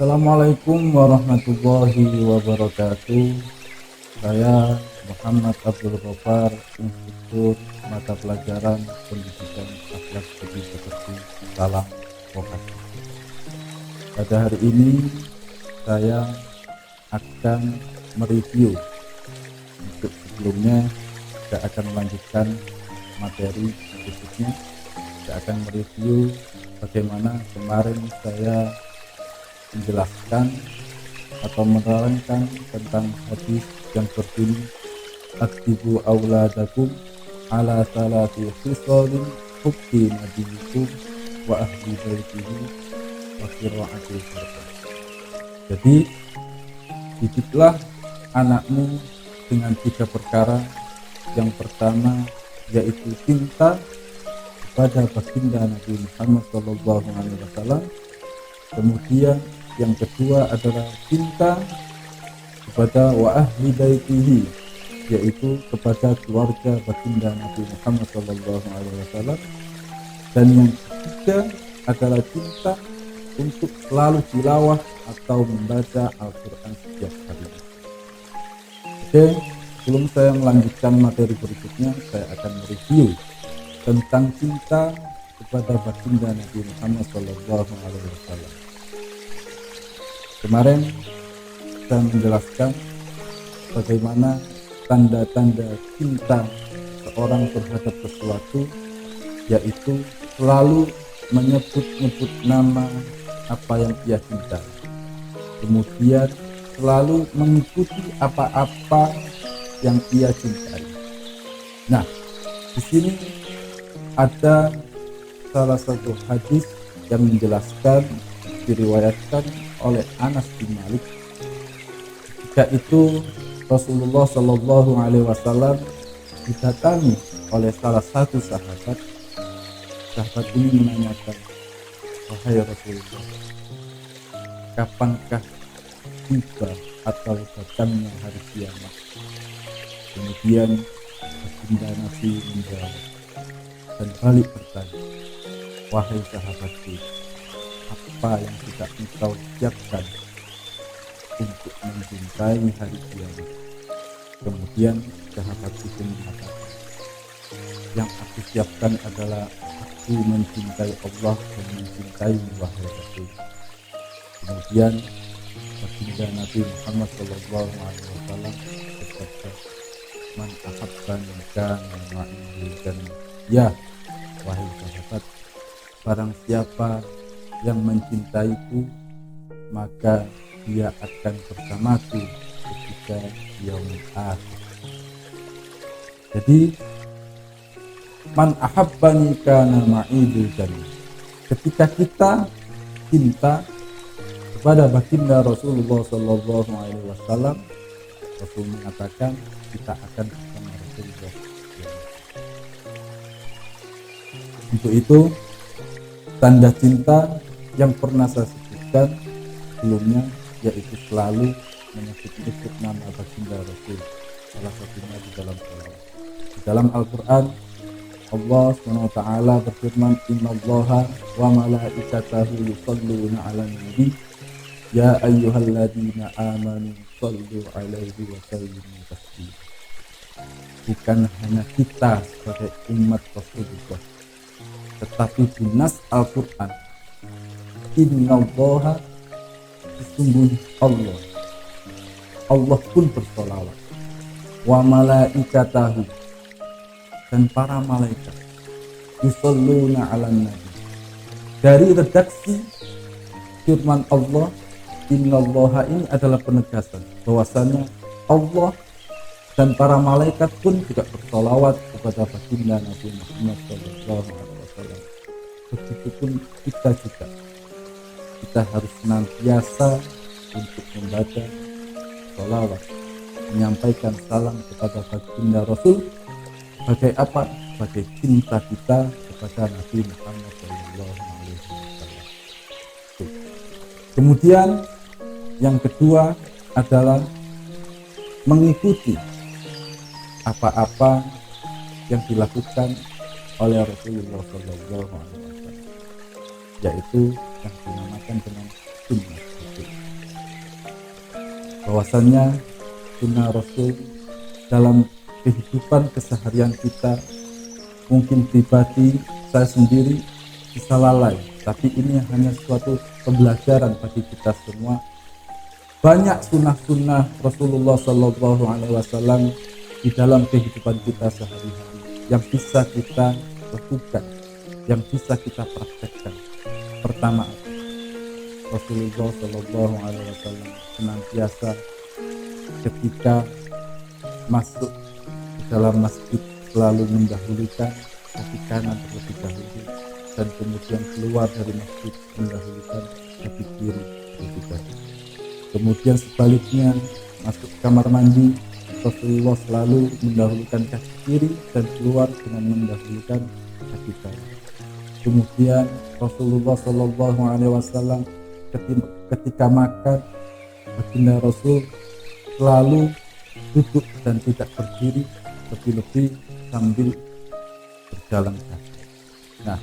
Assalamualaikum warahmatullahi wabarakatuh. Saya Muhammad Abdul Ghaffar, Instruktur Mata Pelajaran Pendidikan Akhlak Budi Pekerti Salam Vokasi. Pada hari ini saya akan mereview. Untuk sebelumnya saya akan melanjutkan materi berikutnya. Saya akan mereview bagaimana kemarin saya menjelaskan atau menerangkan tentang hadis yang berbunyi aktibu auladakum ala salati khisalin hubbi nabiyikum wa ahli baitihi wa qira'atil Qur'an. Jadi didiklah anakmu dengan 3 perkara. Yang pertama yaitu cinta kepada baginda Nabi Muhammad SAW. Kemudian yang kedua adalah cinta kepada wa ahli baitihi, yaitu kepada keluarga baginda Nabi Muhammad SAW. Dan yang ketiga adalah cinta untuk selalu tilawah atau membaca Al-Quran setiap hari. Oke, sebelum saya melanjutkan materi berikutnya, saya akan mereview tentang cinta kepada baginda Nabi Muhammad SAW. Kemarin saya menjelaskan bagaimana tanda-tanda cinta seorang terhadap sesuatu, yaitu selalu menyebut-nyebut nama apa yang ia cintai. Kemudian selalu mengikuti apa-apa yang ia cintai. Nah, di sini ada salah satu hadis yang menjelaskan, diriwayatkan oleh Anas bin Malik. Ketika itu Rasulullah Shallallahu Alaihi Wasallam didatangi oleh salah satu sahabat. Sahabat ini menanyakan, wahai Rasulullah, kapankah tiba atau datangnya hari kiamat? Kemudian baginda Nabi menjawab dan balik bertanya, wahai sahabatku, apa yang tidak engkau siapkan untuk mencintai hari kiamat? Kemudian sahabat itu mengatakan, yang aku siapkan adalah aku mencintai Allah dan mencintai wahai Rasul. Kemudian baginda Nabi Muhammad SAW bersabda, man ahabbani kana ma'i jannah. Ya, wahai sahabat, barang siapa yang mencintaiku, maka dia akan bersamaku ketika yaumul akhir. Jadi man ahabbani kana ma'idul jannah. Ketika kita cinta kepada baginda Rasulullah Sallallahu Alaihi Wasallam, Rasul mengatakan kita akan bersama Rasulullah. Untuk itu tanda cinta yang pernah saya sebutkan sebelumnya, yaitu selalu menyebut-nyebut nama baginda Rasul. Salah satunya di dalam salawat. Di dalam Al-Quran, Allah SWT berfirman, innallaha wa malaikatahu yusholluna 'alan nabi ya ayyuhalladzina amanu shollu 'alaihi wa sallimu taslima. Bukan hanya kita sebagai umat Rasulullah, tetapi di nas Al-Quran, innallaha, sesungguhnya Allah pun bersolawat, wa malaikatahu, dan para malaikat, yusholluna 'alan nabi. Dari redaksi firman Allah, innallaha, ini adalah penegasan bahwasanya Allah dan para malaikat pun juga bersolawat kepada baginda Nabi Muhammad SAW. Begitupun kita juga, kita harus senantiasa untuk membaca sholawat, menyampaikan salam kepada baginda Rasul. Sebagai apa? Sebagai cinta kita kepada Nabi Muhammad SAW. Kemudian yang kedua adalah mengikuti apa-apa yang dilakukan oleh Rasulullah SAW, yaitu yang dinamakan dengan sunnah Rasul. Bahwasannya sunnah Rasul dalam kehidupan keseharian kita, mungkin pribadi saya sendiri bisa lalai, tapi ini hanya suatu pembelajaran bagi kita semua. Banyak sunnah-sunnah Rasulullah Sallallahu Alaihi Wasallam di dalam kehidupan kita sehari-hari yang bisa kita lakukan, yang bisa kita praktekkan. Pertama, Rasulullah Sallallahu Alaihi Wasallam senantiasa ketika masuk ke dalam masjid selalu mendahulukan kaki kanan terlebih dahulu, dan kemudian keluar dari masjid mendahulukan kaki kiri terlebih dahulu. Kemudian sebaliknya, masuk kamar mandi, Rasulullah selalu mendahulukan kaki kiri dan keluar dengan mendahulukan kaki kanan. Kemudian Rasulullah Shallallahu Alaihi Wasallam ketika makan, baginda Rasul selalu duduk dan tidak berdiri, lebih-lebih sambil berjalan kaki. Nah,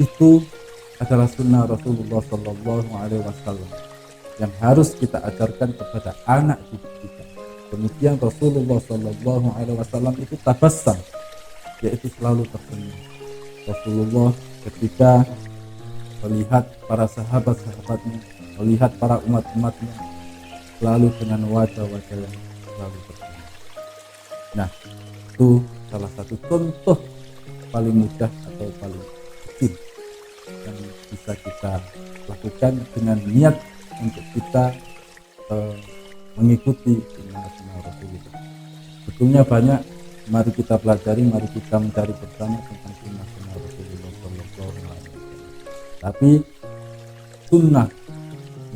itu adalah sunnah Rasulullah Shallallahu Alaihi Wasallam yang harus kita ajarkan kepada anak cucu kita. Kemudian Rasulullah Shallallahu Alaihi Wasallam itu tabassam, yaitu selalu tersenyum. Rasulullah ketika melihat para sahabat-sahabatnya, melihat para umat-umatnya, selalu dengan wajah-wajah yang selalu tersenyum. Nah, itu salah satu contoh paling mudah atau paling kecil yang bisa kita lakukan dengan niat untuk kita mengikuti sunnah Rasulullah. Betulnya banyak, mari kita pelajari, mari kita mencari bersama tentang sunnah Rasulullah Sallallahu Alaihi Wasallam. Tapi sunnah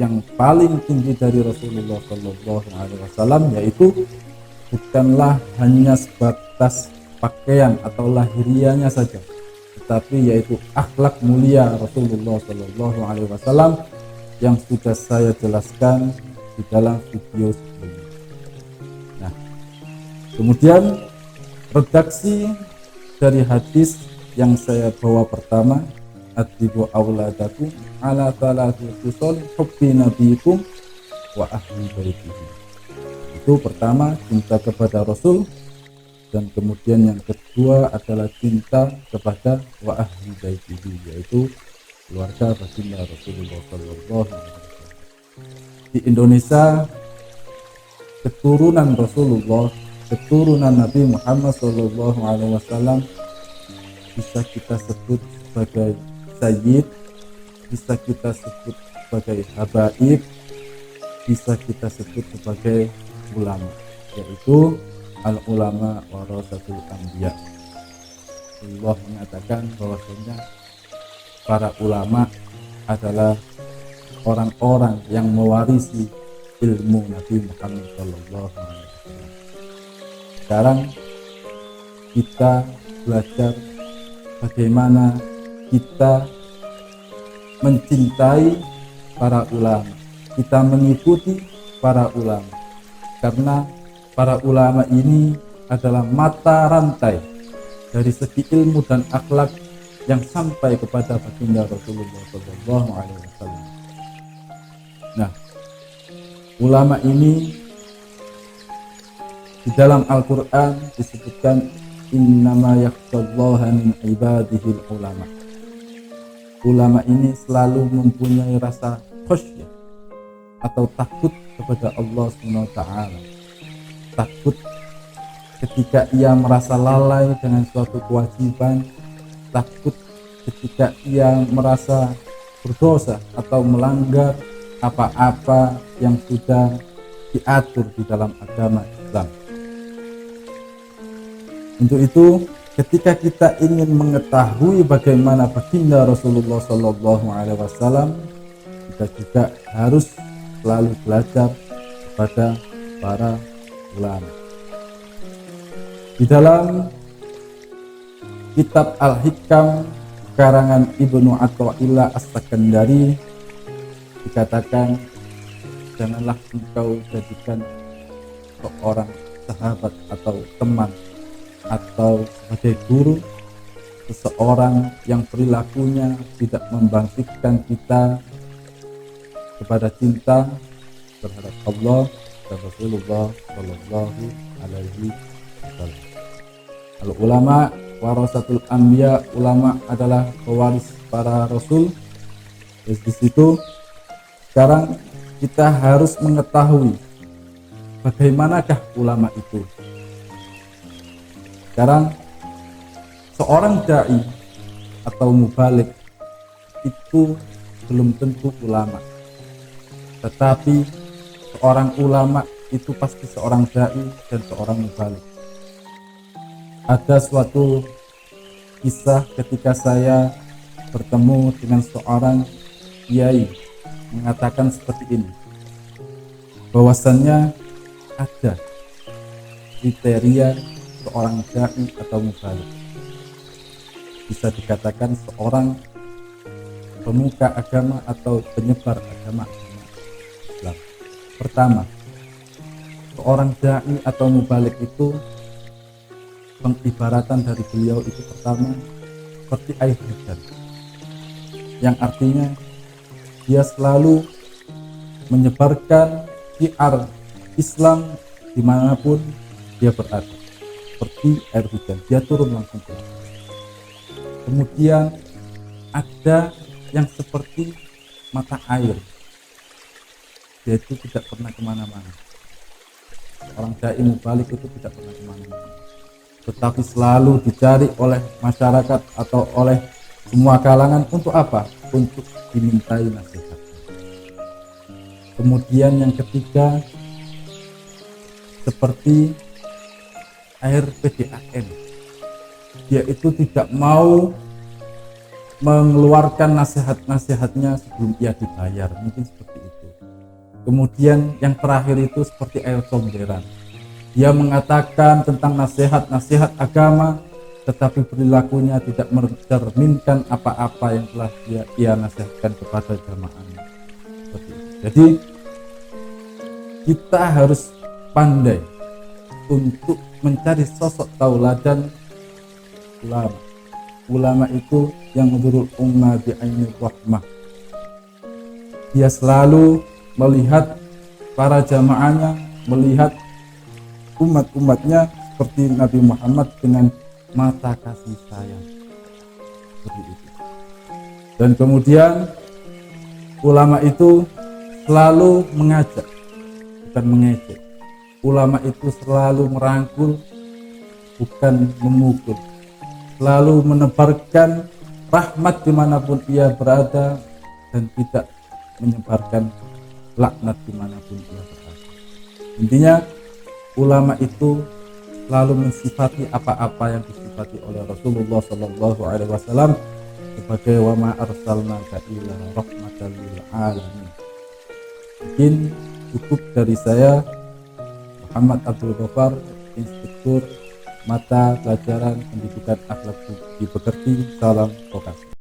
yang paling tinggi dari Rasulullah Sallallahu Alaihi Wasallam yaitu bukanlah hanya sebatas pakaian atau lahiriahnya saja, tetapi yaitu akhlak mulia Rasulullah Sallallahu Alaihi Wasallam yang sudah saya jelaskan di dalam video sebelumnya. Nah, kemudian redaksi dari hadis yang saya bawa pertama, adibu auladakum ala thalathi khisal hubbi nabiyikum wa ahli baitihi. Itu pertama, cinta kepada Rasul, dan kemudian yang kedua adalah cinta kepada wa ahli baitihi, yaitu keluarga baginda Rasulullah Sallallahu Alaihi Wasallam. Di Indonesia, keturunan Rasulullah, keturunan Nabi Muhammad Sallallahu Alaihi Wasallam bisa kita sebut sebagai sayyid, bisa kita sebut sebagai habaib, bisa kita sebut sebagai ulama, yaitu al-ulama warasatul anbiya. Allah mengatakan bahwasanya para ulama adalah orang-orang yang mewarisi ilmu Nabi Muhammad Sallallahu Alaihi Wasallam. Sekarang kita belajar bagaimana kita mencintai para ulama, kita mengikuti para ulama, karena para ulama ini adalah mata rantai dari segi ilmu dan akhlak yang sampai kepada baginda Rasulullah Sallallahu Alaihi Wasallam. Nah, ulama ini di dalam Al-Quran disebutkan innama yakhshallaha min ibadihil ulama. Ulama ini selalu mempunyai rasa khasyah atau takut kepada Allah SWT. Takut ketika ia merasa lalai dengan suatu kewajiban, takut ketika ia merasa berdosa atau melanggar apa-apa yang sudah diatur di dalam agama Islam. Untuk itu, ketika kita ingin mengetahui bagaimana baginda Rasulullah Sallallahu Alaihi Wasallam, kita juga harus selalu belajar kepada para ulama. Di dalam kitab Al-Hikam karangan Ibnu Athaillah As-Sakandari dikatakan, janganlah engkau jadikan seorang sahabat atau teman atau sebagai guru seseorang yang perilakunya tidak membangkitkan kita kepada cinta terhadap Allah dan Rasulullah Shallallahu Alaihi Wasallam. Kalau ulama warasatul anbiya, ulama adalah pewaris para rasul. Terus di situ sekarang kita harus mengetahui bagaimanakah ulama itu. Sekarang seorang dai atau mubalik itu belum tentu ulama, tetapi seorang ulama itu pasti seorang dai dan seorang mubalik. Ada suatu kisah ketika saya bertemu dengan seorang kiai mengatakan seperti ini, bahwasannya ada kriteria seorang dai atau mubalik. Bisa dikatakan seorang pemuka agama atau penyebar agama Islam. Pertama, seorang dai atau mubalik itu, pengibaratan dari beliau itu pertama seperti air hujan, yang artinya dia selalu menyebarkan syiar Islam dimanapun dia berada, seperti air hujan, dia turun langsung ke bawah. Kemudian ada yang seperti mata air, dia itu tidak pernah kemana-mana. Orang dai mubalik itu tidak pernah kemana-mana, tetapi selalu dicari oleh masyarakat atau oleh semua kalangan untuk apa? Untuk dimintai nasihat. Kemudian yang ketiga seperti air PDAM, dia itu tidak mau mengeluarkan nasihat-nasihatnya sebelum ia dibayar, mungkin seperti itu. Kemudian yang terakhir itu seperti air comberan, dia mengatakan tentang nasihat-nasihat agama, tetapi perilakunya tidak mencerminkan apa-apa yang telah ia nasihatkan kepada jamaahnya. Jadi kita harus pandai untuk mencari sosok tauladan ulama. Ulama itu yang menurut ummah bi'ainir rahmah. Dia selalu melihat para jamaahnya, melihat umat-umatnya seperti Nabi Muhammad dengan mata kasih sayang, seperti itu. Dan kemudian ulama itu selalu mengajak, bukan mengejek. Ulama itu selalu merangkul, bukan memukul. Selalu menebarkan rahmat dimanapun ia berada, dan tidak menyebarkan laknat dimanapun ia berada. Intinya ulama itu selalu mensifati apa-apa yang disifati oleh Rasulullah Shallallahu Alaihi Wasallam sebagai wa ma arsalnaka illa rahmatan lil alamin. Mungkin cukup dari saya, Muhammad Abdul Ghaffar, Instruktur Mata Pelajaran Pendidikan Akhlak Budi Pekerti. Salam vokasi.